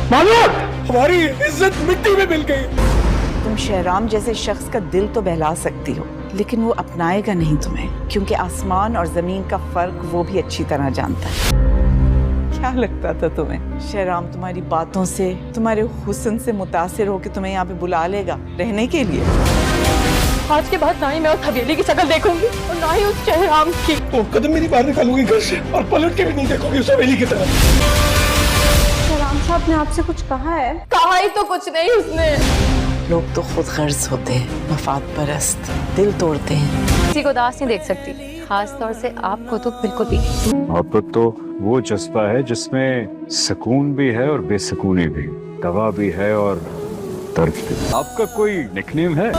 Mamud, हमारी इज्जत मिट्टी में मिल गई। तुम शहराम जैसे शख्स का दिल तो बहला सकती हो, लेकिन वो अपनाएगा नहीं तुम्हें, क्योंकि आसमान और जमीन का फर्क वो भी अच्छी तरह जानता है। क्या लगता था तुम्हें शहराम तुम्हारी बातों से, तुम्हारे हुस्न से मुतासिर हो के तुम्हें यहाँ पे बुला लेगा रहने के लिए? आज के बाद ना ही मैं उस हवेली की शक्ल देखूंगी और ना ही उस शहराम की। तो कदम मेरी बाहर निकालूंगी घर से और पलट के भी नहीं देखोगी उस हवेली की तरफ। शहराम साहब ने आपसे कुछ कहा है? कहा ही तो कुछ नहीं उसने। लोग तो खुद गर्ज होते हैं, मफाद परस्त, दिल तोड़ते हैं। किसी को उदास नहीं देख सकती, खास तौर से आपको तो बिल्कुल भी। मोहब्बत तो वो जज्बा है जिसमें सुकून भी है और बेसुकूनी भी, दवा भी है और दर्द भी। आपका कोई निकनेम है?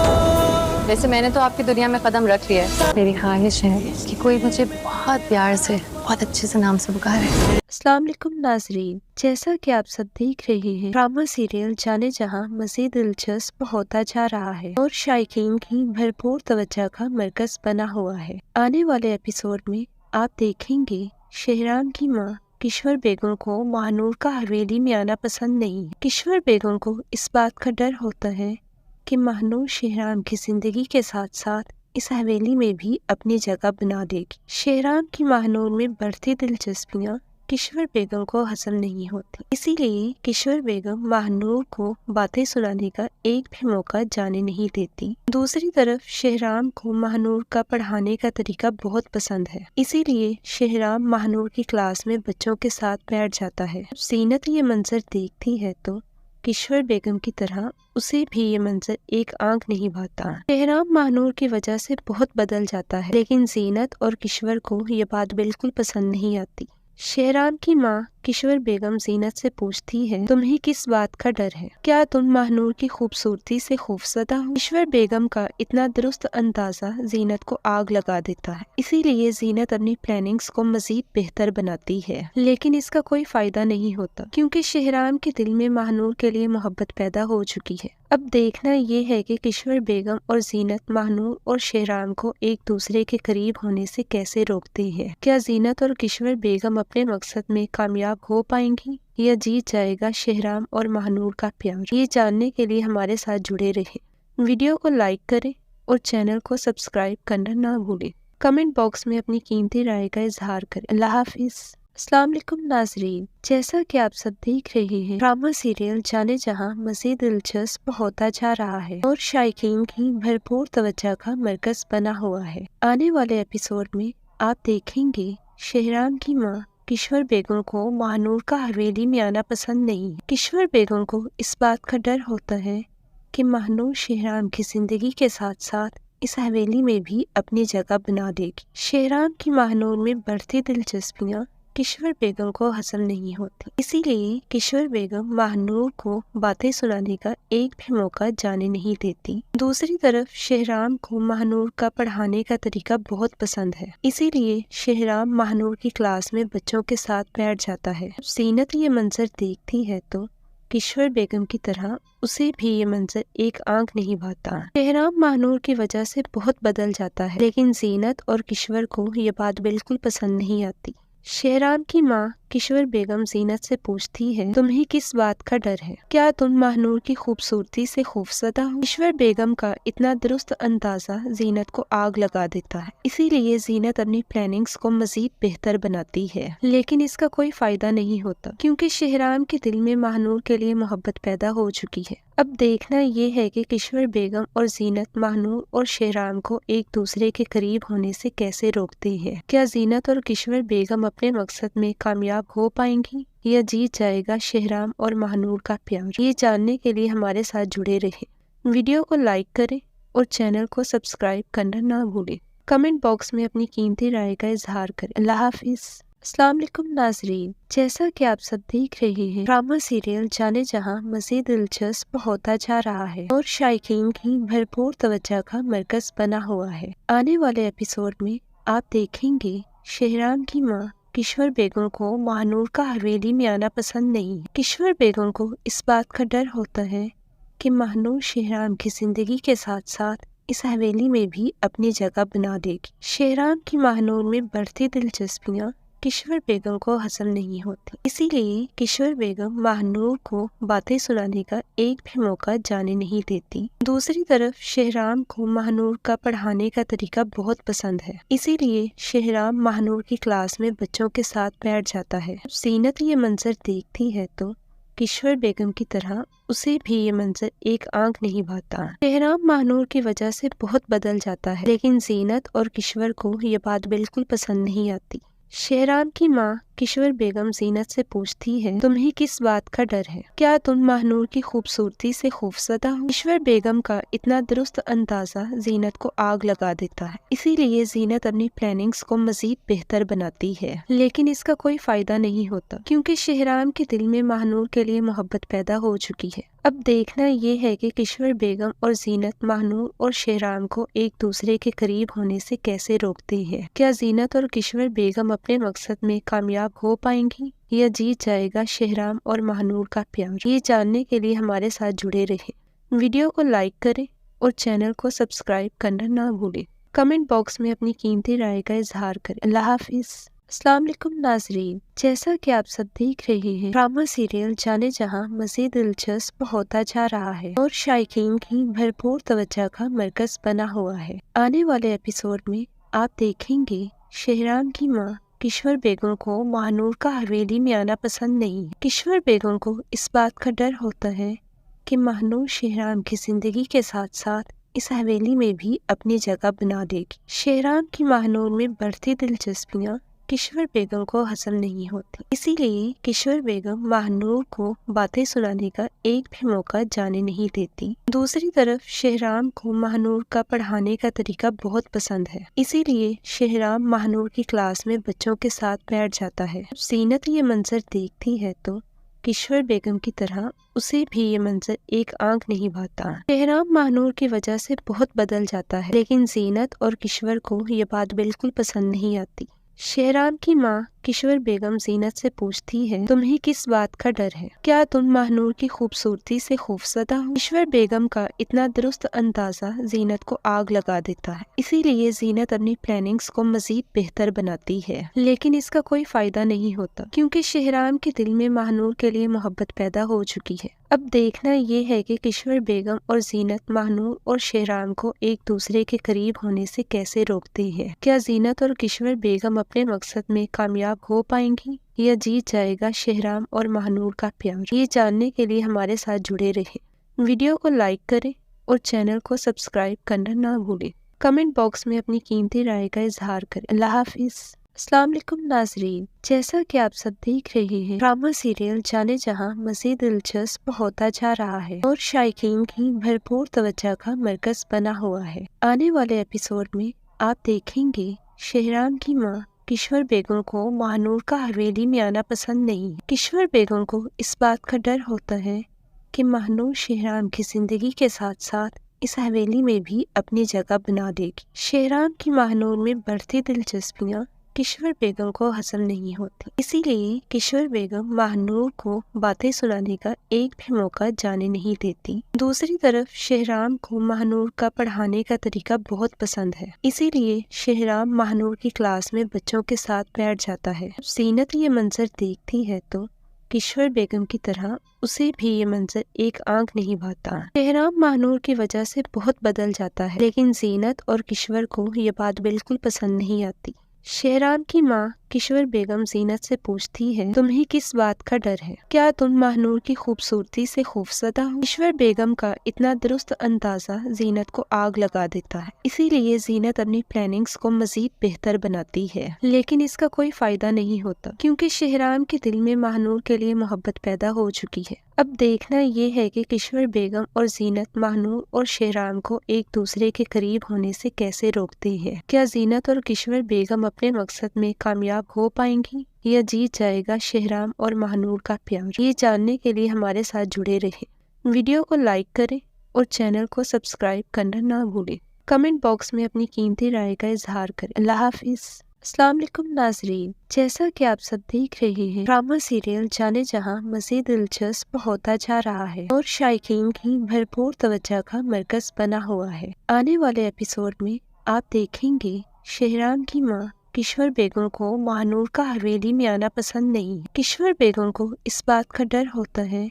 वैसे मैंने तो आपकी दुनिया में कदम रख लिया है। मेरी ख्वाहिश है कि कोई मुझे बहुत प्यार से, बहुत अच्छे से नाम से पुकारे। अस्सलाम वालेकुम नाजरीन, जैसा कि आप सब देख रहे हैं, ड्रामा सीरियल जाने जहां मज़ीद दिलचस्प होता जा रहा है और शायकीन की भरपूर तवज्जो का मरकज बना हुआ है। आने वाले एपिसोड में आप देखेंगे शहराम की माँ किश्वर बेगम को महानूर का हवेली में आना पसंद नहीं है। किश्वर बेगम को इस बात का डर होता है कि महानूर शहराम की जिंदगी के साथ साथ इस हवेली में भी अपनी जगह बना देगी। शहराम की महानूर में बढ़ती दिलचस्पियाँ किश्वर बेगम को हासिल नहीं होती, इसीलिए किश्वर बेगम महानूर को बातें सुनाने का एक भी मौका जाने नहीं देती। दूसरी तरफ शहराम को महानूर का पढ़ाने का तरीका बहुत पसंद है, इसीलिए शहराम महानूर की क्लास में बच्चों के साथ बैठ जाता है। जीनत ये मंजर देखती है तो किश्वर बेगम की तरह उसे भी ये मंजर एक आंख नहीं भाता। शहराम महानूर की वजह से बहुत बदल जाता है, लेकिन जीनत और किश्वर को ये बात बिल्कुल पसंद नहीं आती। शहराम की माँ किश्वर बेगम जीनत से पूछती है, तुम्हें किस बात का डर है? क्या तुम महानूर की खूबसूरती से खौफजदा हो? किश्वर बेगम का इतना दुरुस्त अंदाजा जीनत को आग लगा देता है, इसीलिए जीनत अपनी प्लानिंग्स को मजीद बेहतर बनाती है, लेकिन इसका कोई फायदा नहीं होता, क्योंकि शहराम के दिल में महानूर के लिए मोहब्बत पैदा हो चुकी है। अब देखना ये है कि किश्वर बेगम और जीनत महानूर और शहराम को एक दूसरे के करीब होने से कैसे रोकते हैं। क्या जीनत और किश्वर बेगम अपने मकसद में कामयाब हो पाएंगी या जीत जाएगा शहराम और महानूर का प्यार? ये जानने के लिए हमारे साथ जुड़े रहें। वीडियो को लाइक करें और चैनल को सब्सक्राइब करना ना भूलें। कमेंट बॉक्स में अपनी कीमती राय का इजहार करें। अल्लाह हाफिज। अस्सलाम वालेकुम नाजरीन, जैसा कि आप सब देख रहे हैं, ड्रामा सीरियल जाने जहां मज़ीद दिलचस्प होता जा रहा है और शायकीन की भरपूर तवज्जो का मरकज बना हुआ है। आने वाले एपिसोड में आप देखेंगे शहराम की माँ किश्वर बेगम को महानूर का हवेली में आना पसंद नहीं है। किश्वर बेगम को इस बात का डर होता है कि महानूर शहराम की जिंदगी के साथ साथ इस हवेली में भी अपनी जगह बना देगी। शहराम की महानूर में बढ़ती दिलचस्पियाँ किश्वर बेगम को हासिल नहीं होती, इसीलिए किश्वर बेगम महानूर को बातें सुनाने का एक भी मौका जाने नहीं देती। दूसरी तरफ शहराम को महानूर का पढ़ाने का तरीका बहुत पसंद है, इसीलिए शहराम महानूर की क्लास में बच्चों के साथ बैठ जाता है। जीनत ये मंजर देखती है तो किश्वर बेगम की तरह उसे भी ये मंजर एक आंख नहीं भाता। शहराम महानूर की वजह से बहुत बदल जाता है, लेकिन जीनत और किश्वर को ये बात बिल्कुल पसंद नहीं आती। शहराम की माँ किश्वर बेगम जीनत से पूछती है, तुम्हें किस बात का डर है? क्या तुम महानूर की खूबसूरती से खौफजदा हो? किश्वर बेगम का इतना दुरुस्त अंदाजा जीनत को आग लगा देता है, इसीलिए जीनत अपनी प्लानिंग्स को मजीद बेहतर बनाती है, लेकिन इसका कोई फायदा नहीं होता, क्योंकि शहराम के दिल में महानूर के लिए मोहब्बत पैदा हो चुकी है। अब देखना ये है कि किश्वर बेगम और जीनत महानूर और शहराम को एक दूसरे के करीब होने से कैसे रोकते हैं। क्या जीनत और किश्वर बेगम अपने मकसद में कामयाब हो पाएंगी या जीत जाएगा शहराम और महानूर का प्यार? ये जानने के लिए हमारे साथ जुड़े रहें। वीडियो को लाइक करें और चैनल को सब्सक्राइब करना ना भूलें। कमेंट बॉक्स में अपनी कीमती राय का इजहार करें। अल्लाह हाफिज। अस्सलाम वालेकुम नाजरीन, जैसा कि आप सब देख रहे हैं, ड्रामा सीरियल जाने जहां मज़ीद दिलचस्प होता जा रहा है और शायकीन की भरपूर तवज्जो का मरकज बना हुआ है। आने वाले एपिसोड में आप देखेंगे शहराम की माँ किश्वर बेगम को महानूर का हवेली में आना पसंद नहीं है। किश्वर बेगम को इस बात का डर होता है कि महानूर शहराम की जिंदगी के साथ साथ इस हवेली में भी अपनी जगह बना देगी। शहराम की महानूर में बढ़ती दिलचस्पियाँ किश्वर बेगम को हजम नहीं होती। इसीलिए किश्वर बेगम महानूर को बातें सुनाने का एक भी मौका जाने नहीं देती। दूसरी तरफ शहराम को महानूर का पढ़ाने का तरीका बहुत पसंद है, इसीलिए शहराम महानूर की क्लास में बच्चों के साथ बैठ जाता है। जीनत ये मंजर देखती है तो किश्वर बेगम की तरह उसे भी ये मंजर एक आंख नहीं भाता। शहराम महानूर की वजह से बहुत बदल जाता है, लेकिन जीनत और किश्वर को ये बात बिल्कुल पसंद नहीं आती। शहराम की माँ किश्वर बेगम जीनत से पूछती है, तुम्हें किस बात का डर है? क्या तुम महानूर की खूबसूरती से खौफजदा हो? किश्वर बेगम का इतना दुरुस्त अंदाजा जीनत को आग लगा देता है, इसीलिए जीनत अपनी प्लानिंग्स को मजीद बेहतर बनाती है। लेकिन इसका कोई फायदा नहीं होता, क्योंकि शहराम के दिल में महानूर के लिए मोहब्बत पैदा हो चुकी है। अब देखना ये है कि किश्वर बेगम और जीनत महानूर और शहराम को एक दूसरे के करीब होने से कैसे रोकते हैं। क्या जीनत और किश्वर बेगम अपने मकसद में कामयाब हो पाएंगी या जीत जाएगा शहराम और महानूर का प्यार? ये जानने के लिए हमारे साथ जुड़े रहें। वीडियो को लाइक करें और चैनल को सब्सक्राइब करना ना भूलें। कमेंट बॉक्स में अपनी कीमती राय का इजहार करें। अल्लाह हाफिज। अस्सलाम वालेकुम नाजरीन, जैसा कि आप सब देख रहे हैं, ड्रामा सीरियल जाने जहां मज़ीद दिलचस्प होता जा रहा है और शायकीन की भरपूर तवज्जो का मरकज बना हुआ है। आने वाले एपिसोड में आप देखेंगे शहराम की माँ किश्वर बेगम को महानूर का हवेली में आना पसंद नहीं है। किश्वर बेगम को इस बात का डर होता है कि महानूर शहराम की जिंदगी के साथ साथ इस हवेली में भी अपनी जगह बना देगी। शहराम की महानूर में बढ़ती दिलचस्पियाँ किश्वर बेगम को हजम नहीं होती, इसीलिए किश्वर बेगम महानूर को बातें सुनाने का एक भी मौका जाने नहीं देती। दूसरी तरफ शहराम को महानूर का पढ़ाने का तरीका बहुत पसंद है, इसीलिए शहराम महानूर की क्लास में बच्चों के साथ बैठ जाता है। जीनत ये मंजर देखती है तो किश्वर बेगम की तरह उसे भी ये मंजर एक आंख नहीं भाता। शहराम महानूर की वजह से बहुत बदल जाता है, लेकिन जीनत और किश्वर को ये बात बिल्कुल पसंद नहीं आती। शहराम की माँ किश्वर बेगम जीनत से पूछती है, तुम्हें किस बात का डर है? क्या तुम महानूर की खूबसूरती से खौफजदा हो? किश्वर बेगम का इतना दुरुस्त अंदाजा जीनत को आग लगा देता है, इसीलिए जीनत अपनी प्लानिंग्स को मजीद बेहतर बनाती है। लेकिन इसका कोई फायदा नहीं होता, क्योंकि शहराम के दिल में महानूर के लिए मोहब्बत पैदा हो चुकी है। अब देखना ये है कि किश्वर बेगम और जीनत महानूर और शहराम को एक दूसरे के करीब होने से कैसे रोकते हैं। क्या जीनत और किश्वर बेगम अपने मकसद में कामयाब हो पाएंगी या जीत जाएगा शहराम और महानूर का प्यार? ये जानने के लिए हमारे साथ जुड़े रहें। वीडियो को लाइक करें और चैनल को सब्सक्राइब करना ना भूलें। कमेंट बॉक्स में अपनी कीमती राय का इजहार करें। अल्लाह हाफिज। अस्सलाम वालेकुम नाजरीन, जैसा कि आप सब देख रहे हैं, ड्रामा सीरियल जाने जहां मज़ीद दिलचस्प होता जा रहा है और शायकीन की भरपूर तवज्जो का मरकज बना हुआ है। आने वाले एपिसोड में आप देखेंगे शहराम की माँ किश्वर बेगम को महानूर का हवेली में आना पसंद नहीं है। किश्वर बेगम को इस बात का डर होता है कि महानूर शहराम की जिंदगी के साथ साथ इस हवेली में भी अपनी जगह बना देगी। शहराम की महानूर में बढ़ती दिलचस्पियाँ किश्वर बेगम को हजम नहीं होती, इसीलिए किश्वर बेगम महानूर को बातें सुनाने का एक भी मौका जाने नहीं देती। दूसरी तरफ शहराम को महानूर का पढ़ाने का तरीका बहुत पसंद है, इसीलिए शहराम महानूर की क्लास में बच्चों के साथ बैठ जाता है। जीनत ये मंजर देखती है तो किश्वर बेगम की तरह उसे भी ये मंजर एक आंख नहीं भाता। शहराम महानूर की वजह से बहुत बदल जाता है, लेकिन जीनत और किश्वर को ये बात बिल्कुल पसंद नहीं आती। शहराम की माँ किश्वर बेगम जीनत से पूछती है, तुम्हें किस बात का डर है? क्या तुम महानूर की खूबसूरती से खौफजदा हो? किश्वर बेगम का इतना दुरुस्त अंदाजा जीनत को आग लगा देता है, इसीलिए जीनत अपनी प्लानिंग्स को मजीद बेहतर बनाती है। लेकिन इसका कोई फायदा नहीं होता, क्योंकि शहराम के दिल में महानूर के लिए मोहब्बत पैदा हो चुकी है। अब देखना ये है कि किश्वर बेगम और जीनत महानूर और शहराम को एक दूसरे के करीब होने से कैसे रोकते हैं। क्या जीनत और किश्वर बेगम अपने मकसद में कामयाब हो पाएंगी या जीत जाएगा शहराम और महानूर का प्यार? ये जानने के लिए हमारे साथ जुड़े रहें। वीडियो को लाइक करें और चैनल को सब्सक्राइब करना ना भूलें। कमेंट बॉक्स में अपनी कीमती राय का इजहार करें। अल्लाह हाफिज। अस्सलाम वालेकुम नाजरीन, जैसा कि आप सब देख रहे हैं, ड्रामा सीरियल जाने जहां मज़ीद दिलचस्प होता जा रहा है और शायकीन की भरपूर तवज्जो का मरकज बना हुआ है। आने वाले एपिसोड में आप देखेंगे शहराम की माँ किश्वर बेगम को महानूर का हवेली में आना पसंद नहीं है। किश्वर बेगम को इस बात का डर होता है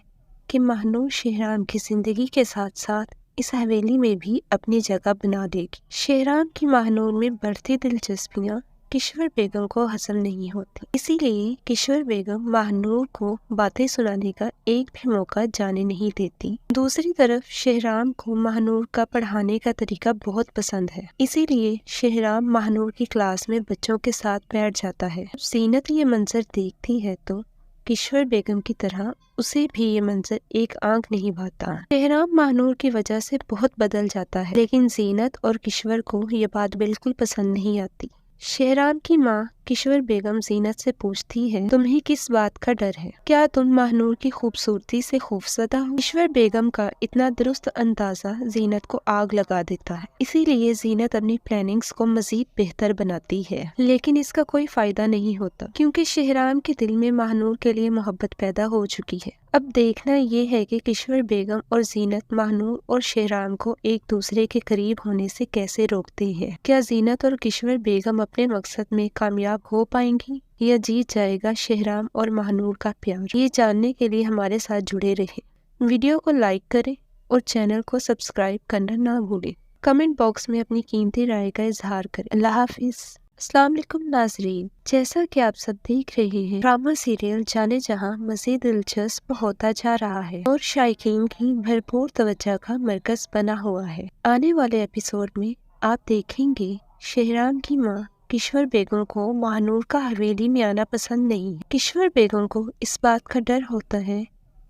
कि महानूर शेहराम की जिंदगी के साथ साथ इस हवेली में भी अपनी जगह बना देगी। शेहराम की महानूर में बढ़ती दिलचस्पियाँ किश्वर बेगम को हजम नहीं होती, इसीलिए किश्वर बेगम महानूर को बातें सुनाने का एक भी मौका जाने नहीं देती। दूसरी तरफ शेहराम को महानूर का पढ़ाने का तरीका बहुत पसंद है, इसीलिए शेहराम महानूर की क्लास में बच्चों के साथ बैठ जाता है। जीनत ये मंजर देखती है तो किश्वर बेगम की तरह उसे भी ये मंजर एक आंख नहीं भाता। शेहराम महानूर की वजह से बहुत बदल जाता है, लेकिन जीनत और किश्वर को ये बात बिल्कुल पसंद नहीं आती। शेहराम की माँ किश्वर बेगम जीनत से पूछती है, तुम्हें किस बात का डर है? क्या तुम महानूर की खूबसूरती से खौफजदा हो? किश्वर बेगम का इतना दुरुस्त अंदाजा जीनत को आग लगा देता है, इसीलिए जीनत अपनी प्लानिंग्स को मजीद बेहतर बनाती है। लेकिन इसका कोई फायदा नहीं होता, क्योंकि शेहराम के दिल में महानूर के लिए मोहब्बत पैदा हो चुकी है। अब देखना ये है कि किश्वर बेगम और जीनत महानूर और शेहराम को एक दूसरे के करीब होने से कैसे रोकते हैं। क्या जीनत और किश्वर बेगम अपने मकसद में कामयाब हो पाएंगी या जीत जाएगा शेहराम और महानूर का प्यार? ये जानने के लिए हमारे साथ जुड़े रहें। वीडियो को लाइक करें और चैनल को सब्सक्राइब करना ना भूलें। कमेंट बॉक्स में अपनी कीमती राय का इजहार करें। अल्लाह हाफिज। अस्सलाम वालेकुम नाजरीन, जैसा कि आप सब देख रहे हैं, ड्रामा सीरियल जाने जहां मज़ीद दिलचस्प होता जा रहा है और शायकीन की भरपूर तवज्जो का मरकज बना हुआ है। आने वाले एपिसोड में आप देखेंगे शेहराम की माँ किश्वर बेगम को महानूर का हवेली में आना पसंद नहीं है। किश्वर बेगम को इस बात का डर होता है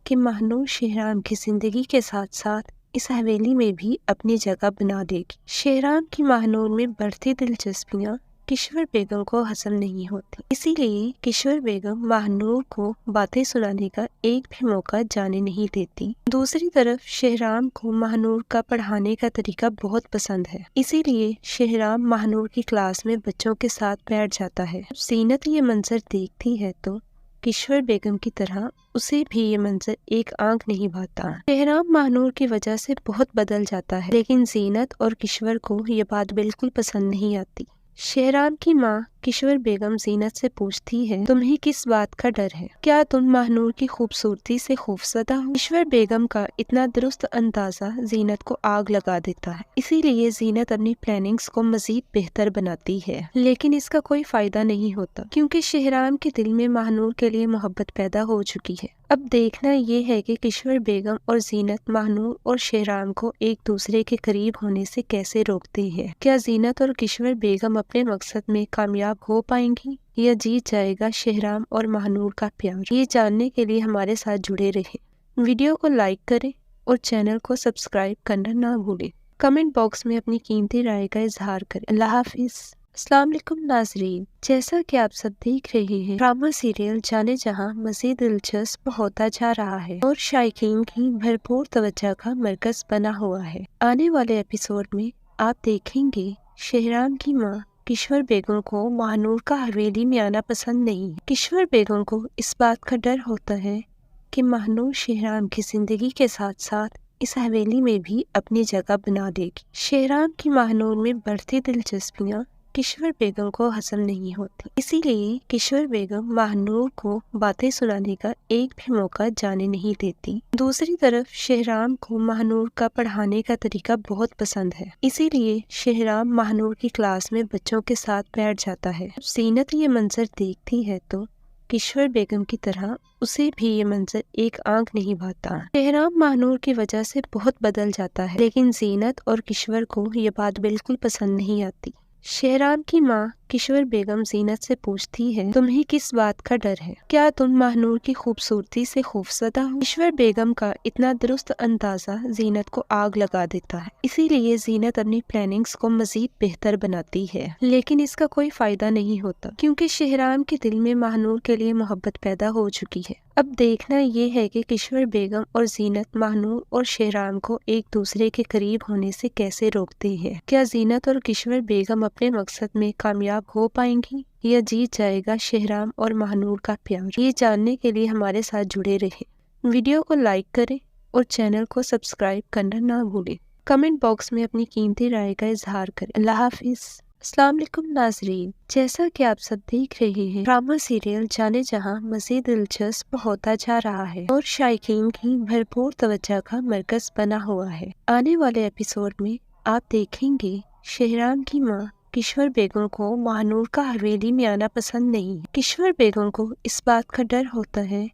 कि महानूर शेहराम की जिंदगी के साथ साथ इस हवेली में भी अपनी जगह बना देगी। शेहराम की महानूर में बढ़ती दिलचस्पियाँ किश्वर बेगम को हजम नहीं होती, इसीलिए किश्वर बेगम महानूर को बातें सुनाने का एक भी मौका जाने नहीं देती। दूसरी तरफ शेहराम को महानूर का पढ़ाने का तरीका बहुत पसंद है, इसीलिए शेहराम महानूर की क्लास में बच्चों के साथ बैठ जाता है। जीनत ये मंजर देखती है तो किश्वर बेगम की तरह उसे भी ये मंजर एक आंख नहीं भाता। शेहराम महानूर की वजह से बहुत बदल जाता है, लेकिन जीनत और किश्वर को ये बात बिल्कुल पसंद नहीं आती। शेहराम की माँ किश्वर बेगम जीनत से पूछती है, तुम्हें किस बात का डर है? क्या तुम महानूर की खूबसूरती से खौफजदा हो? किश्वर बेगम का इतना दुरुस्त अंदाजा जीनत को आग लगा देता है, इसीलिए जीनत अपनी प्लानिंग्स को मजीद बेहतर बनाती है। लेकिन इसका कोई फायदा नहीं होता, क्योंकि शेहराम के दिल में महानूर के लिए मोहब्बत पैदा हो चुकी है। अब देखना ये है कि किश्वर बेगम और जीनत महानूर और शेहराम को एक दूसरे के करीब होने से कैसे रोकते हैं। क्या जीनत और किश्वर बेगम अपने मकसद में कामयाब हो पाएंगी या जीत जाएगा शेहराम और महानूर का प्यार? ये जानने के लिए हमारे साथ जुड़े रहें। वीडियो को लाइक करें और चैनल को सब्सक्राइब करना ना भूलें। कमेंट बॉक्स में अपनी कीमती राय का इजहार करें। अल्लाह हाफिज। अस्सलाम वालेकुम नाजरीन, जैसा कि आप सब देख रहे हैं, ड्रामा सीरियल जाने जहां मज़ीद दिलचस्प होता जा रहा है और शायकीन की भरपूर तवज्जो का मरकज बना हुआ है। आने वाले एपिसोड में आप देखेंगे शेहराम की माँ किश्वर बेगम को महानूर का हवेली में आना पसंद नहीं है। किश्वर बेगम को इस बात का डर होता है कि महानूर शेहराम की जिंदगी के साथ साथ इस हवेली में भी अपनी जगह बना देगी। शेहराम की महानूर में बढ़ती दिलचस्पियाँ किश्वर बेगम को हजम नहीं होती, इसीलिए किश्वर बेगम महानूर को बातें सुनाने का एक भी मौका जाने नहीं देती। दूसरी तरफ शेहराम को महानूर का पढ़ाने का तरीका बहुत पसंद है, इसीलिए शेहराम महानूर की क्लास में बच्चों के साथ बैठ जाता है। जीनत ये मंजर देखती है तो किश्वर बेगम की तरह उसे भी ये मंजर एक आंख नहीं भाता। शेहराम महानूर की वजह से बहुत बदल जाता है, लेकिन जीनत और किश्वर को ये बात बिल्कुल पसंद नहीं आती। शेहराम की माँ किश्वर बेगम जीनत से पूछती है, तुम्हें किस बात का डर है? क्या तुम महानूर की खूबसूरती से खौफजदा हो? किश्वर बेगम का इतना दुरुस्त अंदाजा जीनत को आग लगा देता है, इसीलिए जीनत अपनी प्लानिंग्स को मजीद बेहतर बनाती है। लेकिन इसका कोई फायदा नहीं होता, क्योंकि शेहराम के दिल में महानूर के लिए मोहब्बत पैदा हो चुकी है। अब देखना ये है कि किश्वर बेगम और जीनत महानूर और शेहराम को एक दूसरे के करीब होने से कैसे रोकते हैं। क्या जीनत और किश्वर बेगम अपने मकसद में कामयाब हो पाएंगी या जीत जाएगा शेहराम और महानूर का प्यार? ये जानने के लिए हमारे साथ जुड़े रहें। वीडियो को लाइक करें और चैनल को सब्सक्राइब करना ना भूलें। कमेंट बॉक्स में अपनी कीमती राय का इजहार करें। अल्लाह हाफिज। अस्सलाम वालेकुम नाजरीन, जैसा कि आप सब देख रहे हैं, ड्रामा सीरियल जाने जहां मज़ीद दिलचस्प होता जा रहा है और शायकीन की भरपूर तवज्जो का मरकज बना हुआ है। आने वाले एपिसोड में आप देखेंगे शहराम की माँ किश्वर बेगम को महानूर का हवेली में आना पसंद नहीं है। किश्वर बेगम को इस बात का डर होता है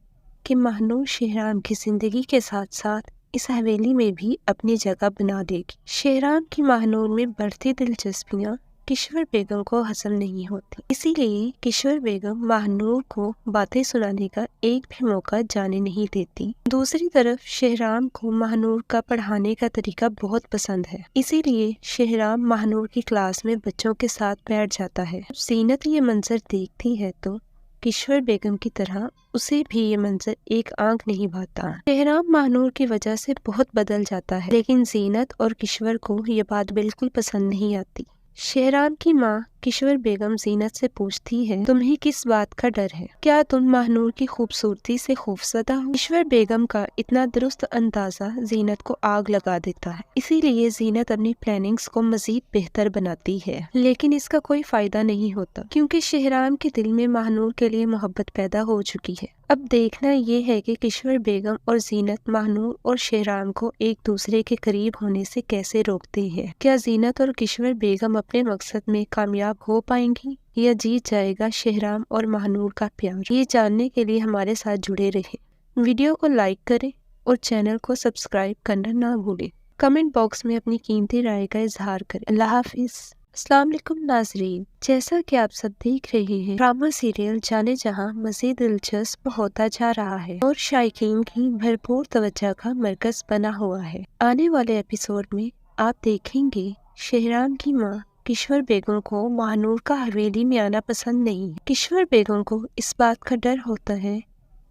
कि महानूर शहराम की जिंदगी के साथ साथ इस हवेली में भी अपनी जगह बना देगी। शहराम की महानूर में बढ़ती दिलचस्पियाँ किश्वर बेगम को हजम नहीं होती, इसीलिए किश्वर बेगम महानूर को बातें सुनाने का एक भी मौका जाने नहीं देती। दूसरी तरफ शहराम को महानूर का पढ़ाने का तरीका बहुत पसंद है, इसीलिए शहराम महानूर की क्लास में बच्चों के साथ बैठ जाता है। जीनत ये मंजर देखती है तो किश्वर बेगम की तरह उसे भी ये मंजर एक आंख नहीं भाता। शहराम महानूर की वजह से बहुत बदल जाता है, लेकिन जीनत और किश्वर को ये बात बिल्कुल पसंद नहीं आती। शहराम की माँ किश्वर बेगम जीनत से पूछती है, तुम्हें किस बात का डर है? क्या तुम महानूर की खूबसूरती से खौफजदा हो? किश्वर बेगम का इतना दुरुस्त अंदाजा जीनत को आग लगा देता है, इसीलिए जीनत अपनी प्लानिंग्स को मजीद बेहतर बनाती है, लेकिन इसका कोई फायदा नहीं होता क्योंकि शहराम के दिल में महानूर के लिए मोहब्बत पैदा हो चुकी है। अब देखना ये है कि किश्वर बेगम और जीनत महानूर और शहराम को एक दूसरे के करीब होने से कैसे रोकते हैं। क्या जीनत और किश्वर बेगम अपने मकसद में कामयाब हो पाएंगी या जीत जाएगा शहराम और महानूर का प्यार? ये जानने के लिए हमारे साथ जुड़े रहें। वीडियो को लाइक करें और चैनल को सब्सक्राइब करना ना भूलें। कमेंट बॉक्स में अपनी कीमती राय का इजहार करें। अल्लाह हाफिज। अस्सलाम वालेकुम नाजरीन, जैसा कि आप सब देख रहे हैं, ड्रामा सीरियल जाने जहां मज़ीद दिलचस्प होता जा रहा है और शायकीन की भरपूर तवज्जो का मरकज बना हुआ है। आने वाले एपिसोड में आप देखेंगे शहराम की माँ किश्वर बेगम को महानूर का हवेली में आना पसंद नहीं है। किश्वर बेगम को इस बात का डर होता है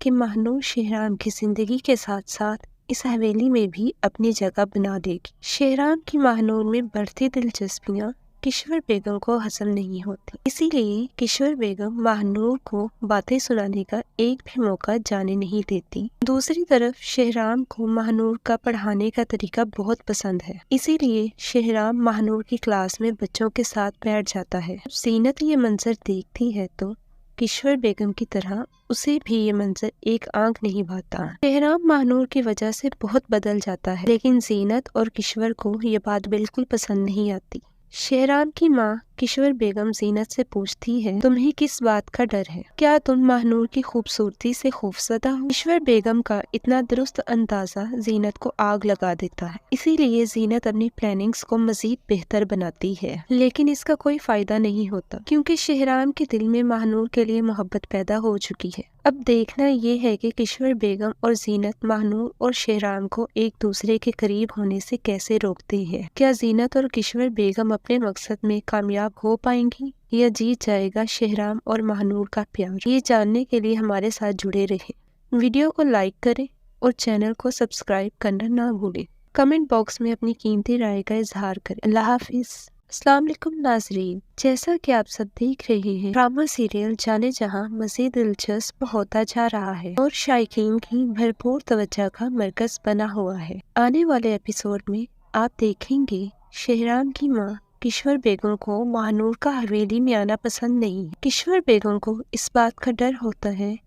कि महानूर शहराम की जिंदगी के साथ साथ इस हवेली में भी अपनी जगह बना देगी। शहराम की महानूर में बढ़ती दिलचस्पियाँ किश्वर बेगम को हजम नहीं होती, इसीलिए किश्वर बेगम महानूर को बातें सुनाने का एक भी मौका जाने नहीं देती। दूसरी तरफ शहराम को महानूर का पढ़ाने का तरीका बहुत पसंद है, इसीलिए शहराम महानूर की क्लास में बच्चों के साथ बैठ जाता है। जीनत ये मंजर देखती है तो किश्वर बेगम की तरह उसे भी ये मंजर एक आंख नहीं भाता। शहराम महानूर की वजह से बहुत बदल जाता है, लेकिन जीनत और किश्वर को ये बात बिल्कुल पसंद नहीं आती। शहराम की माँ किश्वर बेगम जीनत से पूछती है, तुम्हें किस बात का डर है? क्या तुम महानूर की खूबसूरती से खौफजदा हो? किश्वर बेगम का इतना दुरुस्त अंदाजा जीनत को आग लगा देता है, इसीलिए जीनत अपनी प्लानिंग्स को मजीद बेहतर बनाती है, लेकिन इसका कोई फायदा नहीं होता क्योंकि शहराम के दिल में महानूर के लिए मोहब्बत पैदा हो चुकी है। अब देखना ये है कि किश्वर बेगम और जीनत महानूर और शहराम को एक दूसरे के करीब होने से कैसे रोकते हैं। क्या जीनत और किश्वर बेगम अपने मकसद में कामयाब हो पाएंगी या जीत जाएगा शहराम और महानूर का प्यार? ये जानने के लिए हमारे साथ जुड़े रहें। वीडियो को लाइक करें और चैनल को सब्सक्राइब करना ना भूलें। कमेंट बॉक्स में अपनी कीमती राय का इजहार करें। अल्लाह हाफिज। अस्सलाम वालेकुम नाजरीन, जैसा कि आप सब देख रहे हैं, ड्रामा सीरियल जाने जहां मज़ीद दिलचस्प होता जा रहा है और शायकीन की भरपूर तवज्जो का मरकज बना हुआ है। आने वाले एपिसोड में आप देखेंगे शहराम की माँ किश्वर बेगम को महानूर का हवेली में आना पसंद नहीं है। किश्वर बेगम को इस बात का डर होता है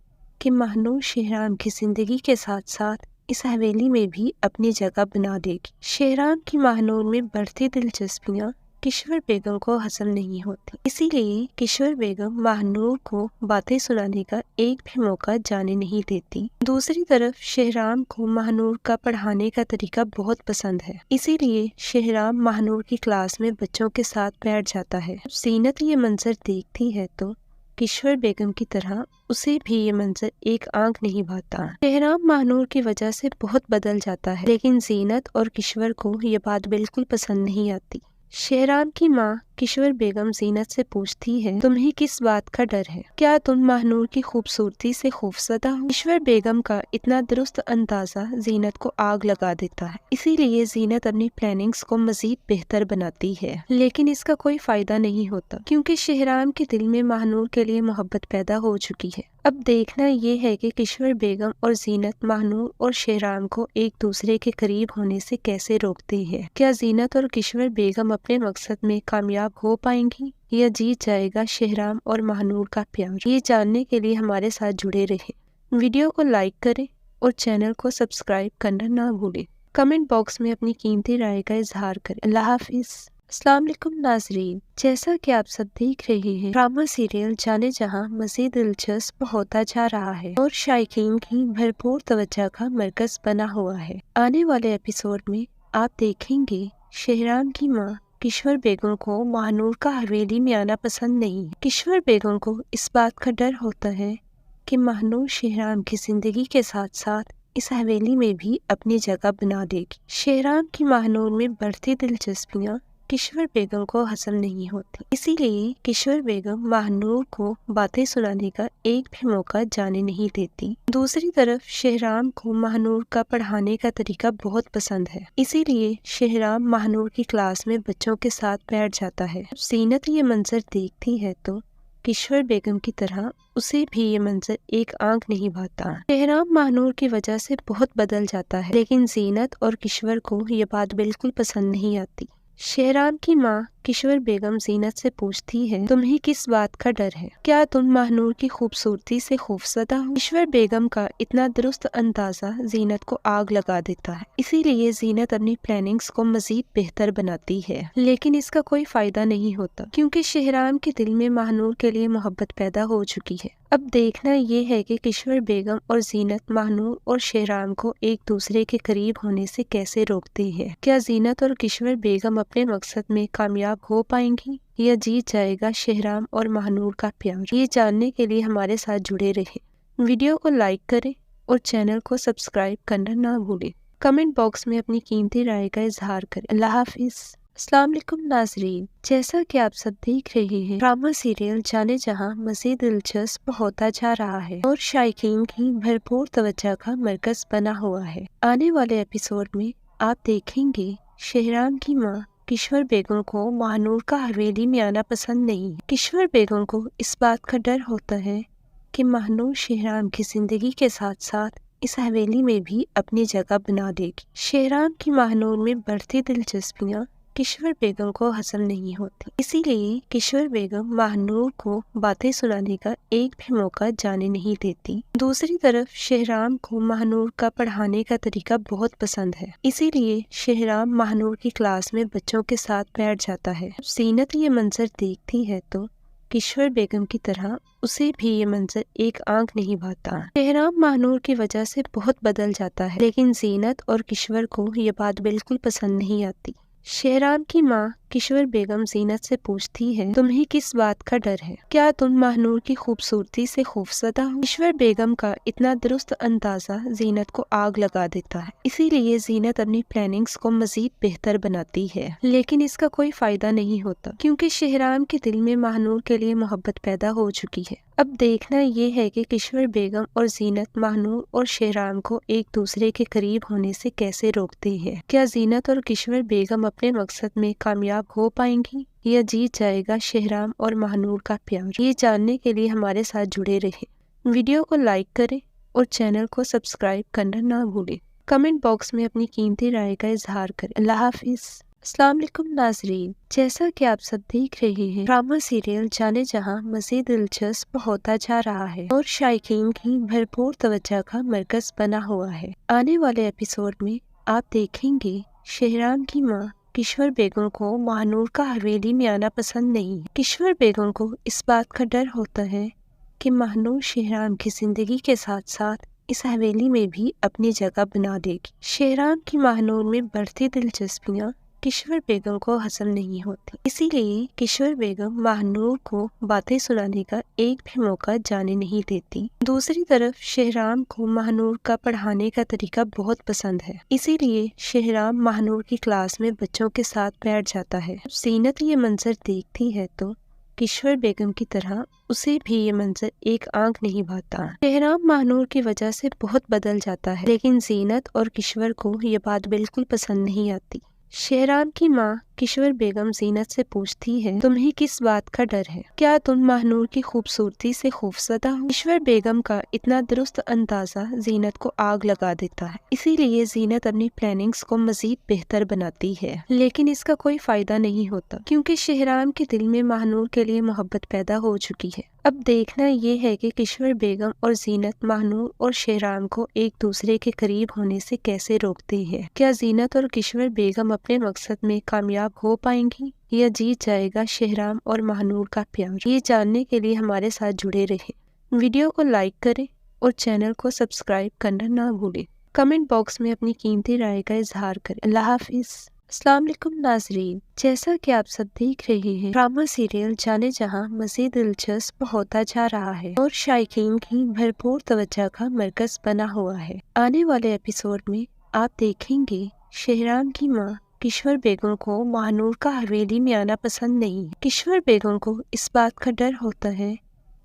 कि महानूर शहराम की जिंदगी के साथ साथ इस हवेली में भी अपनी जगह बना देगी। शहराम की महानूर में बढ़ती दिलचस्पियाँ किश्वर बेगम को हजम नहीं होती, इसीलिए किश्वर बेगम महानूर को बातें सुनाने का एक भी मौका जाने नहीं देती। दूसरी तरफ शहराम को महानूर का पढ़ाने का तरीका बहुत पसंद है, इसीलिए शहराम महानूर की क्लास में बच्चों के साथ बैठ जाता है। जीनत ये मंजर देखती है तो किश्वर बेगम की तरह उसे भी ये मंजर एक आंख नहीं भाता। शहराम महानूर की वजह से बहुत बदल जाता है, लेकिन जीनत और किश्वर को ये बात बिल्कुल पसंद नहीं आती। शहराम की माँ किश्वर बेगम जीनत से पूछती है, तुम्हें किस बात का डर है? क्या तुम महानूर की खूबसूरती से खौफजदा हो? किश्वर बेगम का इतना दुरुस्त अंदाजा जीनत को आग लगा देता है, इसीलिए जीनत अपनी प्लानिंग्स को मजीद बेहतर बनाती है, लेकिन इसका कोई फायदा नहीं होता क्योंकि शहराम के दिल में महानूर के लिए मोहब्बत पैदा हो चुकी है। अब देखना ये है कि किश्वर बेगम और जीनत महानूर और शहराम को एक दूसरे के करीब होने से कैसे रोकते हैं। क्या जीनत और किश्वर बेगम अपने मकसद में कामयाब हो पाएंगी या जीत जाएगा शहराम और महानूर का प्यार? ये जानने के लिए हमारे साथ जुड़े रहें। वीडियो को लाइक करें और चैनल को सब्सक्राइब करना ना भूलें। कमेंट बॉक्स में अपनी कीमती राय का इजहार करें। अल्लाह हाफिज। अस्सलाम वालेकुम नाजरीन, जैसा कि आप सब देख रहे हैं, ड्रामा सीरियल जाने जहां मज़ीद दिलचस्प होता जा रहा है और शायकीन की भरपूर तवज्जो का मरकज बना हुआ है। आने वाले एपिसोड में आप देखेंगे शहराम की माँ किश्वर बेगम को महानूर का हवेली में आना पसंद नहीं है। किश्वर बेगम को इस बात का डर होता है कि महानूर शहराम की जिंदगी के साथ साथ इस हवेली में भी अपनी जगह बना देगी। शहराम की महानूर में बढ़ती दिलचस्पियाँ किश्वर बेगम को हजम नहीं होती, इसीलिए किश्वर बेगम महानूर को बातें सुनाने का एक भी मौका जाने नहीं देती। दूसरी तरफ शहराम को महानूर का पढ़ाने का तरीका बहुत पसंद है, इसीलिए शहराम महानूर की क्लास में बच्चों के साथ बैठ जाता है। जीनत ये मंजर देखती है तो किश्वर बेगम की तरह उसे भी ये मंजर एक आंख नहीं भाता। शहराम महानूर की वजह से बहुत बदल जाता है, लेकिन जीनत और किश्वर को ये बात बिल्कुल पसंद नहीं आती। शहराम की माँ किश्वर बेगम जीनत से पूछती है, तुम्हें किस बात का डर है? क्या तुम महानूर की खूबसूरती से खौफजदा हो? किश्वर बेगम का इतना दुरुस्त अंदाजा जीनत को आग लगा देता है, इसीलिए जीनत अपनी प्लानिंग्स को मजीद बेहतर बनाती है, लेकिन इसका कोई फायदा नहीं होता क्योंकि शहराम के दिल में महानूर के लिए मोहब्बत पैदा हो चुकी है। अब देखना ये है कि किश्वर बेगम और जीनत महानूर और शहराम को एक दूसरे के करीब होने से कैसे रोकते हैं। क्या जीनत और किश्वर बेगम अपने मकसद में कामयाब हो पाएंगी या जीत जाएगा शहराम और महानूर का प्यार? ये जानने के लिए हमारे साथ जुड़े रहें। वीडियो को लाइक करें और चैनल को सब्सक्राइब करना ना भूलें। कमेंट बॉक्स में अपनी कीमती राय का इजहार करें। अल्लाह हाफिज। अस्सलाम वालेकुम नाजरीन, जैसा कि आप सब देख रहे हैं, ड्रामा सीरियल जाने जहां मज़ीद दिलचस्प होता जा रहा है और शायकीन की भरपूर तवज्जो का मरकज बना हुआ है। आने वाले एपिसोड में आप देखेंगे शहराम की माँ किश्वर बेगम को महानूर का हवेली में आना पसंद नहीं है। किश्वर बेगम को इस बात का डर होता है कि महानूर शहराम की जिंदगी के साथ साथ इस हवेली में भी अपनी जगह बना देगी। शहराम की महानूर में बढ़ती दिलचस्पियाँ किश्वर बेगम को हजम नहीं होती, इसीलिए किश्वर बेगम महानूर को बातें सुनाने का एक भी मौका जाने नहीं देती। दूसरी तरफ शहराम को महानूर का पढ़ाने का तरीका बहुत पसंद है, इसीलिए शहराम महानूर की क्लास में बच्चों के साथ बैठ जाता है। जीनत ये मंजर देखती है तो किश्वर बेगम की तरह उसे भी ये मंजर एक आंख नहीं भाता। शहराम महानूर की वजह से बहुत बदल जाता है, लेकिन जीनत और किश्वर को ये बात बिल्कुल पसंद नहीं आती। शहराम की माँ किश्वर बेगम जीनत से पूछती है, तुम्हें किस बात का डर है? क्या तुम महानूर की खूबसूरती से खौफजदा हो? किश्वर बेगम का इतना दुरुस्त अंदाजा जीनत को आग लगा देता है, इसीलिए जीनत अपनी प्लानिंग्स को मजीद बेहतर बनाती है, लेकिन इसका कोई फायदा नहीं होता क्योंकि शहराम के दिल में महानूर के लिए मोहब्बत पैदा हो चुकी है। अब देखना ये है कि किश्वर बेगम और जीनत महानूर और शहराम को एक दूसरे के करीब होने से कैसे रोकते हैं। क्या जीनत और किश्वर बेगम अपने मकसद में कामयाब हो पाएंगी या जीत जाएगा शहराम और महानूर का प्यार? ये जानने के लिए हमारे साथ जुड़े रहें। वीडियो को लाइक करें और चैनल को सब्सक्राइब करना ना भूलें। कमेंट बॉक्स में अपनी कीमती राय का इजहार करें। अल्लाह हाफिज। अस्सलाम वालेकुम नाजरीन, जैसा कि आप सब देख रहे हैं, ड्रामा सीरियल जाने जहां मज़ीद दिलचस्प होता जा रहा है और शायकीन की भरपूर तवज्जो का मरकज बना हुआ है। आने वाले एपिसोड में आप देखेंगे शहराम की माँ किश्वर बेगम को महानूर का हवेली में आना पसंद नहीं है। किश्वर बेगम को इस बात का डर होता है कि महानूर शहराम की जिंदगी के साथ साथ इस हवेली में भी अपनी जगह बना देगी। शहराम की महानूर में बढ़ती दिलचस्पियाँ किश्वर बेगम को हजम नहीं होती, इसीलिए किश्वर बेगम महानूर को बातें सुनाने का एक भी मौका जाने नहीं देती। दूसरी तरफ शहराम को महानूर का पढ़ाने का तरीका बहुत पसंद है, इसीलिए शहराम महानूर की क्लास में बच्चों के साथ बैठ जाता है। जीनत ये मंजर देखती है तो किश्वर बेगम की तरह उसे भी ये मंजर एक आंख नहीं भाता। शहराम महानूर की वजह से बहुत बदल जाता है, लेकिन जीनत और किश्वर को ये बात बिल्कुल पसंद नहीं आती। शेहराम की माँ किश्वर बेगम जीनत से पूछती है, तुम्हें किस बात का डर है? क्या तुम महानूर की खूबसूरती से खौफजदा हो? किश्वर बेगम का इतना दुरुस्त अंदाजा जीनत को आग लगा देता है। इसीलिए जीनत अपनी प्लानिंग्स को मजीद बेहतर बनाती है, लेकिन इसका कोई फायदा नहीं होता क्योंकि शेहराम के दिल में महानूर के लिए मोहब्बत पैदा हो चुकी है। अब देखना ये है कि किश्वर बेगम और जीनत महानूर और शेहराम को एक दूसरे के करीब होने से कैसे रोकते हैं। क्या जीनत और किश्वर बेगम अपने मकसद में कामयाब हो पाएंगी या जीत जाएगा शेहराम और महानूर का प्यार? ये जानने के लिए हमारे साथ जुड़े रहें। वीडियो को लाइक करें और चैनल को सब्सक्राइब करना ना भूलें। कमेंट बॉक्स में अपनी कीमती राय का इजहार करें। अल्लाह हाफिज। अस्सलाम वालेकुम नाजरीन, जैसा कि आप सब देख रहे हैं, ड्रामा सीरियल जाने जहां मज़ीद दिलचस्प होता जा रहा है और शायकीन की भरपूर तवज्जो का मरकज बना हुआ है। आने वाले एपिसोड में आप देखेंगे शेहराम की माँ किश्वर बेगम को महानूर का हवेली में आना पसंद नहीं है। किश्वर बेगम को इस बात का डर होता है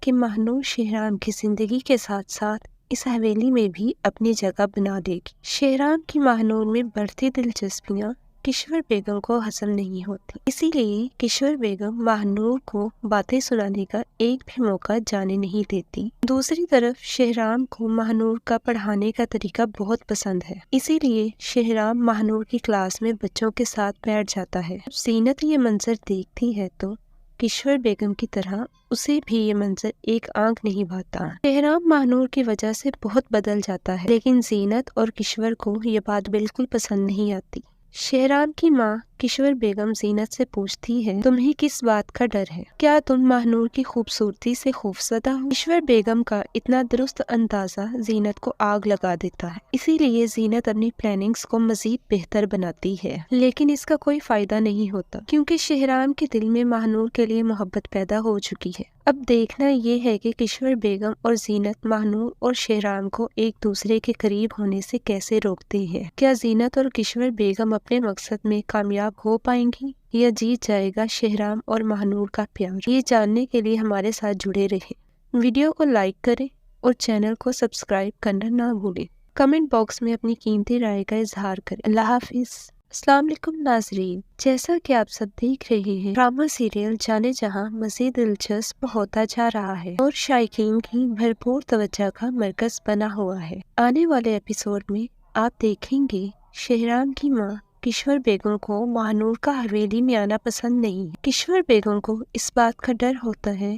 कि महानूर शेहराम की जिंदगी के साथ साथ इस हवेली में भी अपनी जगह बना देगी। शेहराम की महानूर में बढ़ती दिलचस्पियाँ किश्वर बेगम को हजम नहीं होती, इसीलिए किश्वर बेगम महानूर को बातें सुनाने का एक भी मौका जाने नहीं देती। दूसरी तरफ शेहराम को महानूर का पढ़ाने का तरीका बहुत पसंद है, इसीलिए शेहराम महानूर की क्लास में बच्चों के साथ बैठ जाता है। जीनत ये मंजर देखती है तो किश्वर बेगम की तरह उसे भी ये मंजर एक आंख नहीं भाता। शेहराम महानूर की वजह से बहुत बदल जाता है, लेकिन जीनत और किश्वर को ये बात बिल्कुल पसंद नहीं आती। शेहराम की माँ किश्वर बेगम जीनत से पूछती है, तुम्हें किस बात का डर है? क्या तुम महानूर की खूबसूरती से खौफजदा हो? किश्वर बेगम का इतना दुरुस्त अंदाजा जीनत को आग लगा देता है। इसीलिए जीनत अपनी प्लानिंग्स को मजीद बेहतर बनाती है, लेकिन इसका कोई फायदा नहीं होता क्योंकि शेहराम के दिल में महानूर के लिए मोहब्बत पैदा हो चुकी है। अब देखना ये है कि किश्वर बेगम और जीनत महानूर और शेहराम को एक दूसरे के करीब होने से कैसे रोकते हैं। क्या जीनत और किश्वर बेगम अपने मकसद में कामयाब हो पाएंगी या जीत जाएगा शेहराम और महानूर का प्यार? ये जानने के लिए हमारे साथ जुड़े रहें। वीडियो को लाइक करें और चैनल को सब्सक्राइब करना ना भूलें। कमेंट बॉक्स में अपनी कीमती राय का इजहार करें। अल्लाह हाफिज। अस्सलाम वालेकुम नाजरीन, जैसा कि आप सब देख रहे हैं, ड्रामा सीरियल जाने जहां मज़ीद दिलचस्प होता जा रहा है और शायकीन की भरपूर तवज्जो का मरकज बना हुआ है। आने वाले एपिसोड में आप देखेंगे शेहराम की माँ किश्वर बेगम को महानूर का हवेली में आना पसंद नहीं है। किश्वर बेगम को इस बात का डर होता है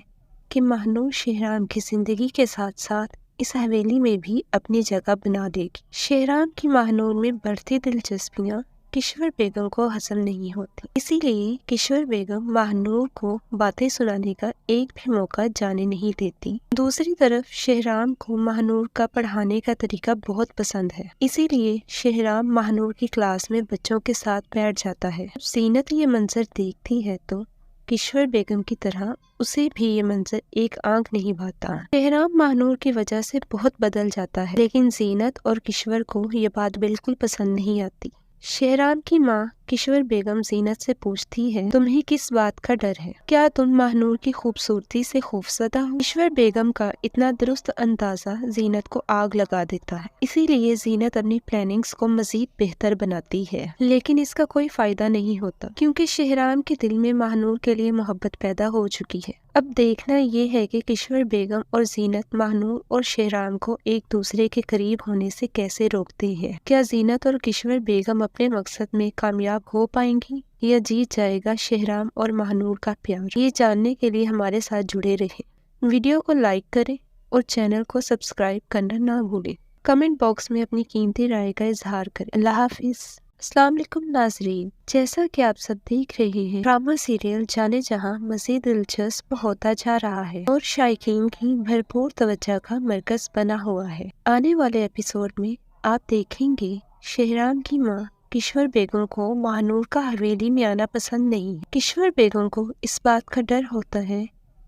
कि महानूर शेहराम की जिंदगी के साथ साथ इस हवेली में भी अपनी जगह बना देगी। शेहराम की महानूर में बढ़ती दिलचस्पियाँ किश्वर बेगम को हजम नहीं होती, इसीलिए किश्वर बेगम महानूर को बातें सुनाने का एक भी मौका जाने नहीं देती। दूसरी तरफ शेहराम को महानूर का पढ़ाने का तरीका बहुत पसंद है, इसीलिए शेहराम महानूर की क्लास में बच्चों के साथ बैठ जाता है। जीनत ये मंजर देखती है तो किश्वर बेगम की तरह उसे भी ये मंजर एक आंख नहीं भाता। शेहराम महानूर की वजह से बहुत बदल जाता है, लेकिन जीनत और किश्वर को ये बात बिल्कुल पसंद नहीं आती। शेहराम की माँ किश्वर बेगम जीनत से पूछती है, तुम्हें किस बात का डर है? क्या तुम महानूर की खूबसूरती से खौफजदा हो? किश्वर बेगम का इतना दुरुस्त अंदाजा जीनत को आग लगा देता है, इसीलिए जीनत अपनी प्लानिंग्स को मजीद बेहतर बनाती है, लेकिन इसका कोई फायदा नहीं होता क्योंकि शेहराम के दिल में महानूर के लिए मोहब्बत पैदा हो चुकी है। अब देखना ये है कि किश्वर बेगम और जीनत महानूर और शेहराम को एक दूसरे के करीब होने से कैसे रोकते हैं। क्या जीनत और किश्वर बेगम अपने मकसद में कामयाब हो पाएंगी या जीत जाएगा शेहराम और महानूर का प्यार? ये जानने के लिए हमारे साथ जुड़े रहें। वीडियो को लाइक करें और चैनल को सब्सक्राइब करना ना भूलें। कमेंट बॉक्स में अपनी कीमती राय का इजहार करें। अल्लाह हाफिज। अस्सलाम वालेकुम नाजरीन, जैसा कि आप सब देख रहे हैं, ड्रामा सीरियल जाने जहां मज़ीद दिलचस्प होता जा रहा है और शायकीन की भरपूर तवज्जो का मरकज बना हुआ है। आने वाले एपिसोड में आप देखेंगे शेहराम की माँ किश्वर बेगम को महानूर का हवेली में आना पसंद नहीं है। किश्वर बेगम को इस बात का डर होता है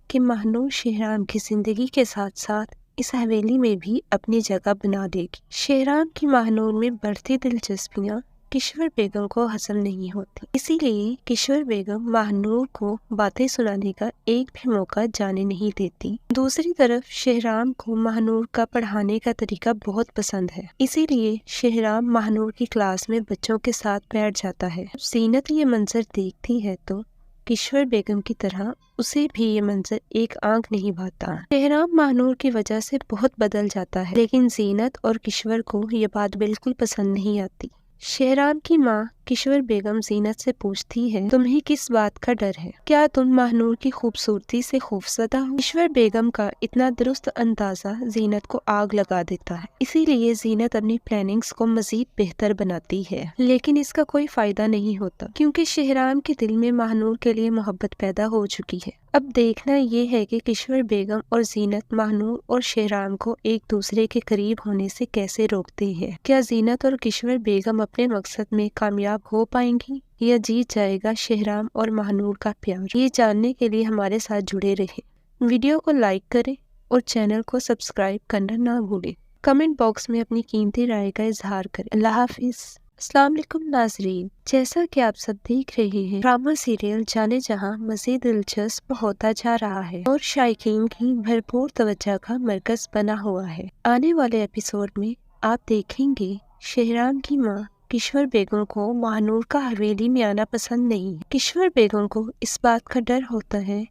कि महानूर शेहराम की जिंदगी के साथ साथ इस हवेली में भी अपनी जगह बना देगी। शेहराम की महानूर में बढ़ती दिलचस्पियाँ किश्वर बेगम को हजम नहीं होती, इसीलिए किश्वर बेगम महानूर को बातें सुनाने का एक भी मौका जाने नहीं देती। दूसरी तरफ शहराम को महानूर का पढ़ाने का तरीका बहुत पसंद है, इसीलिए शहराम महानूर की क्लास में बच्चों के साथ बैठ जाता है। जीनत ये मंजर देखती है तो किश्वर बेगम की तरह उसे भी ये मंजर एक आंख नहीं भाता। शहराम महानूर की वजह से बहुत बदल जाता है, लेकिन जीनत और किश्वर को ये बात बिल्कुल पसंद नहीं आती। शहराम की माँ किश्वर बेगम जीनत से पूछती है, तुम्हें किस बात का डर है? क्या तुम महानूर की खूबसूरती से खौफजदा हो? किश्वर बेगम का इतना दुरुस्त अंदाजा जीनत को आग लगा देता है, इसीलिए जीनत अपनी प्लानिंग्स को मजीद बेहतर बनाती है। लेकिन इसका कोई फायदा नहीं होता, क्योंकि शहराम के दिल में महानूर के लिए मोहब्बत पैदा हो चुकी है। अब देखना ये है कि किश्वर बेगम और जीनत महानूर और शहराम को एक दूसरे के करीब होने से कैसे रोकते हैं। क्या जीनत और किश्वर बेगम अपने मकसद में कामयाब हो पाएंगी या जीत जाएगा शहराम और महानूर का प्यार? ये जानने के लिए हमारे साथ जुड़े रहें। वीडियो को लाइक करें और चैनल को सब्सक्राइब करना ना भूलें। कमेंट बॉक्स में अपनी कीमती राय का इजहार करें। अल्लाह हाफिज। अस्सलाम वालेकुम नाजरीन, जैसा कि आप सब देख रहे हैं, ड्रामा सीरियल जाने जहां मज़ीद दिलचस्प होता जा रहा है और शायकीन की भरपूर तवज्जो का मरकज बना हुआ है। आने वाले एपिसोड में आप देखेंगे शहराम की माँ किश्वर बेगम को महानूर का हवेली में आना पसंद नहीं है। किश्वर बेगम को इस बात का डर होता है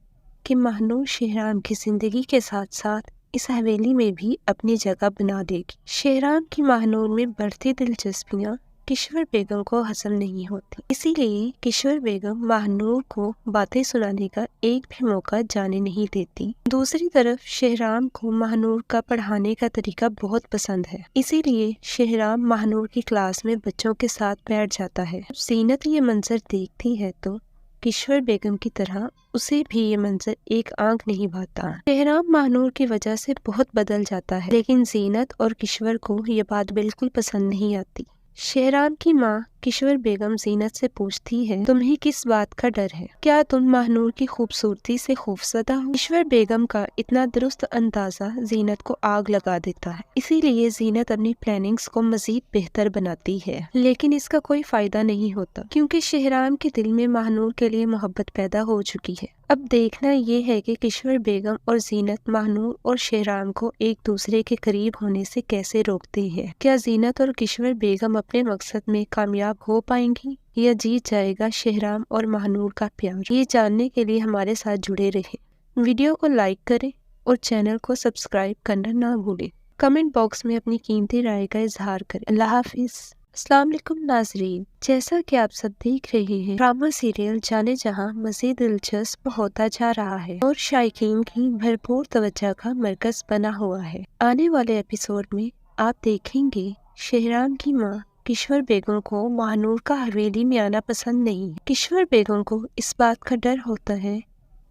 कि महानूर शहराम की जिंदगी के साथ साथ इस हवेली में भी अपनी जगह बना देगी। शहराम की महानूर में बढ़ती दिलचस्पियाँ किश्वर बेगम को हजम नहीं होती, इसीलिए किश्वर बेगम महानूर को बातें सुनाने का एक भी मौका जाने नहीं देती। दूसरी तरफ शहराम को महानूर का पढ़ाने का तरीका बहुत पसंद है, इसीलिए शहराम महानूर की क्लास में बच्चों के साथ बैठ जाता है। जीनत ये मंजर देखती है तो किश्वर बेगम की तरह उसे भी ये मंजर एक आंख नहीं भाता। शहराम महानूर की वजह से बहुत बदल जाता है, लेकिन जीनत और किश्वर को ये बात बिल्कुल पसंद नहीं आती। शहराम की माँ किश्वर बेगम जीनत से पूछती है, तुम्हें किस बात का डर है? क्या तुम महानूर की खूबसूरती से खौफजदा हो? किश्वर बेगम का इतना दुरुस्त अंदाजा जीनत को आग लगा देता है, इसीलिए जीनत अपनी प्लानिंग्स को मजीद बेहतर बनाती है। लेकिन इसका कोई फायदा नहीं होता, क्योंकि शहराम के दिल में महानूर के लिए मोहब्बत पैदा हो चुकी है। अब देखना ये है कि किश्वर बेगम और जीनत महानूर और शहराम को एक दूसरे के करीब होने से कैसे रोकते हैं। क्या जीनत और किश्वर बेगम अपने मकसद में कामयाब हो पाएंगी या जीत जाएगा शहराम और महानूर का प्यार? ये जानने के लिए हमारे साथ जुड़े रहें। वीडियो को लाइक करें और चैनल को सब्सक्राइब करना ना भूलें। कमेंट बॉक्स में अपनी कीमती राय का इजहार करें। अल्लाह हाफिज। अस्सलाम वालेकुम नाजरीन, जैसा कि आप सब देख रहे हैं, ड्रामा सीरियल जाने जहां मज़ीद दिलचस्प होता जा रहा है और शायकीन की भरपूर तवज्जो का मरकज बना हुआ है। आने वाले एपिसोड में आप देखेंगे शहराम की माँ किश्वर बेगम को महानूर का हवेली में आना पसंद नहीं है। किश्वर बेगम को इस बात का डर होता है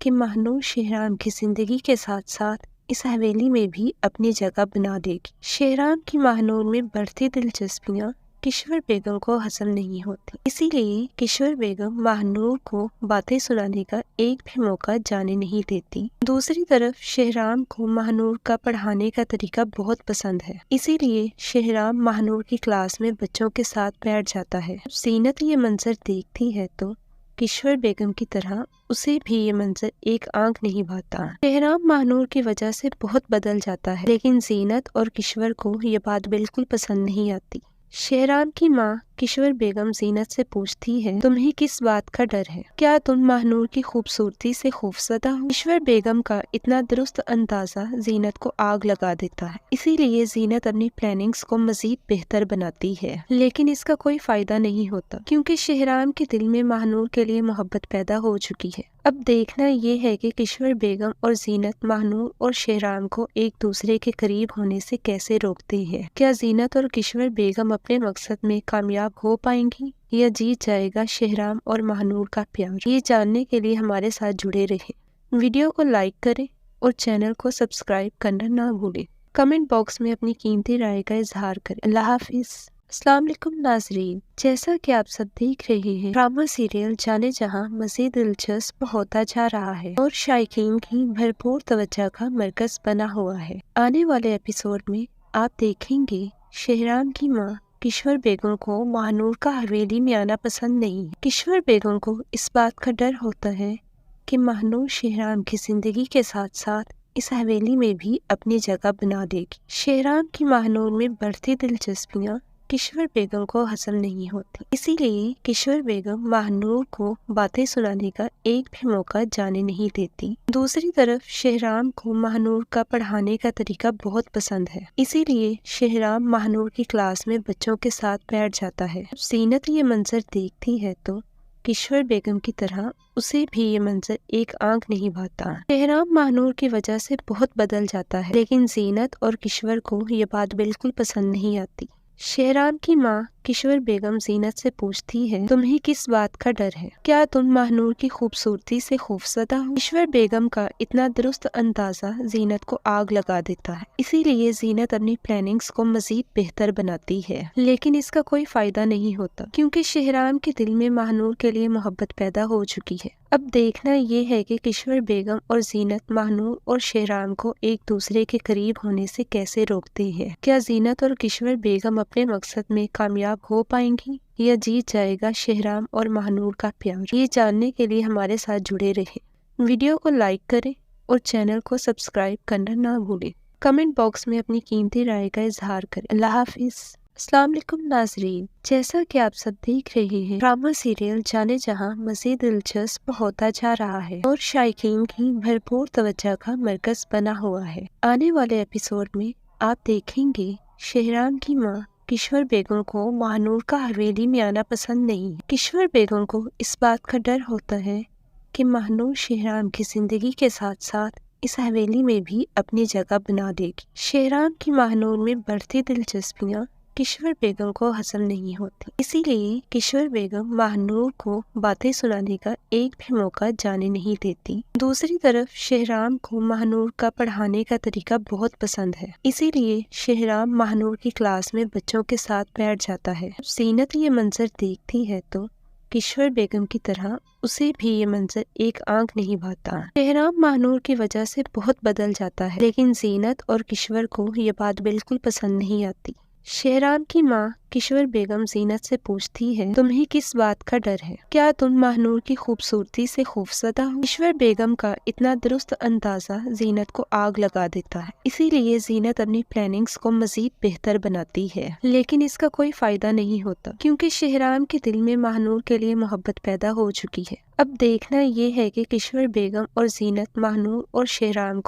कि महानूर शहराम की जिंदगी के साथ साथ इस हवेली में भी अपनी जगह बना देगी। शहराम की महानूर में बढ़ती दिलचस्पियाँ किश्वर बेगम को हजम नहीं होती, इसीलिए किश्वर बेगम महानूर को बातें सुनाने का एक भी मौका जाने नहीं देती। दूसरी तरफ शहराम को महानूर का पढ़ाने का तरीका बहुत पसंद है, इसीलिए शहराम महानूर की क्लास में बच्चों के साथ बैठ जाता है। जीनत ये मंजर देखती है तो किश्वर बेगम की तरह उसे भी ये मंजर एक आंख नहीं भाता। शहराम महानूर की वजह से बहुत बदल जाता है, लेकिन जीनत और किश्वर को ये बात बिल्कुल पसंद नहीं आती। शहराम की माँ किश्वर बेगम जीनत से पूछती है, तुम्हें किस बात का डर है? क्या तुम महानूर की खूबसूरती से खौफजदा हो? किश्वर बेगम का इतना दुरुस्त अंदाजा जीनत को आग लगा देता है, इसीलिए जीनत अपनी प्लानिंग्स को मजीद बेहतर बनाती है। लेकिन इसका कोई फायदा नहीं होता, क्योंकि शहराम के दिल में महानूर के लिए मोहब्बत पैदा हो चुकी है। अब देखना ये है कि किश्वर बेगम और जीनत महानूर और शहराम को एक दूसरे के करीब होने से कैसे रोकते हैं। क्या जीनत और किश्वर बेगम अपने मकसद में कामयाब हो पाएंगी या जीत जाएगा शहराम और महानूर का प्यार? ये जानने के लिए हमारे साथ जुड़े रहें। वीडियो को लाइक करें और चैनल को सब्सक्राइब करना ना भूलें। कमेंट बॉक्स में अपनी कीमती राय का इजहार करें। अल्लाह हाफिज। अस्सलाम वालेकुम नाजरीन, जैसा कि आप सब देख रहे हैं, ड्रामा सीरियल जाने जहां मज़ीद दिलचस्प होता जा रहा है और शायकीन की भरपूर तवज्जो का मरकज बना हुआ है। आने वाले एपिसोड में आप देखेंगे शहराम की माँ किश्वर बेगम को महानूर का हवेली में आना पसंद नहीं है। किश्वर बेगम को इस बात का डर होता है कि महानूर शेहराम की जिंदगी के साथ साथ इस हवेली में भी अपनी जगह बना देगी। शेहराम की महानूर में बढ़ती दिलचस्पियां किश्वर बेगम को हजम नहीं होती, इसीलिए किश्वर बेगम महानूर को बातें सुनाने का एक भी मौका जाने नहीं देती। दूसरी तरफ शेहराम को महानूर का पढ़ाने का तरीका बहुत पसंद है, इसीलिए शेहराम महानूर की क्लास में बच्चों के साथ बैठ जाता है। जब जीनत ये मंजर देखती है तो किश्वर बेगम की तरह उसे भी ये मंजर एक आंख नहीं भाता। शेहराम महानूर की वजह से बहुत बदल जाता है, लेकिन जीनत और किश्वर को ये बात बिल्कुल पसंद नहीं आती। शेहराम की माँ किश्वर बेगम जीनत से पूछती है, तुम्हें किस बात का डर है? क्या तुम महानूर की खूबसूरती से खौफजदा हो? किश्वर बेगम का इतना दुरुस्त अंदाजा जीनत को आग लगा देता है, इसीलिए जीनत अपनी प्लानिंग्स को मजीद बेहतर बनाती है, लेकिन इसका कोई फायदा नहीं होता क्योंकि शेहराम के दिल में महानूर के लिए मोहब्बत पैदा हो चुकी है। अब देखना ये है कि किश्वर बेगम और जीनत महानूर और शेहराम को एक दूसरे के करीब होने से कैसे रोकते हैं। क्या जीनत और किश्वर बेगम अपने मकसद में कामयाब हो पाएंगी या जीत जाएगा शेहराम और महानूर का प्यार? ये जानने के लिए हमारे साथ जुड़े रहें। वीडियो को लाइक करें और चैनल को सब्सक्राइब करना ना भूलें। कमेंट बॉक्स में अपनी कीमती राय का इजहार करें। अल्लाह हाफिज। अस्सलाम वालेकुम नाजरीन, जैसा कि आप सब देख रहे हैं, ड्रामा सीरियल जाने जहां मज़ीद दिलचस्प होता जा रहा है और शायकीन की भरपूर तवज्जो का मरकज बना हुआ है। आने वाले एपिसोड में आप देखेंगे शेहराम की माँ किश्वर बेगम को महानूर का हवेली में आना पसंद नहीं है। किश्वर बेगम को इस बात का डर होता है कि महानूर शेहराम की जिंदगी के साथ साथ इस हवेली में भी अपनी जगह बना देगी। शेहराम की महानूर में बढ़ती दिलचस्पियां किश्वर बेगम को हजम नहीं होती, इसीलिए किश्वर बेगम महानूर को बातें सुनाने का एक भी मौका जाने नहीं देती। दूसरी तरफ शेहराम को महानूर का पढ़ाने का तरीका बहुत पसंद है, इसीलिए शेहराम महानूर की क्लास में बच्चों के साथ बैठ जाता है। जब जीनत ये मंजर देखती है तो किश्वर बेगम की तरह उसे भी ये मंजर एक आंख नहीं भाता। शेहराम महानूर की वजह से बहुत बदल जाता है, लेकिन जीनत और किश्वर को ये बात बिल्कुल पसंद नहीं आती। शेहराम की माँ किश्वर बेगम जीनत से पूछती है, तुम्हें किस बात का डर है? क्या तुम महानूर की खूबसूरती से खौफजदा हो? किश्वर बेगम का इतना दुरुस्त अंदाजा जीनत को आग लगा देता है, इसीलिए जीनत अपनी प्लानिंग्स को मजीद बेहतर बनाती है, लेकिन इसका कोई फायदा नहीं होता क्योंकि शेहराम के दिल में महानूर के लिए मोहब्बत पैदा हो चुकी है। अब देखना ये है कि किश्वर बेगम और जीनत महानूर और शेहराम को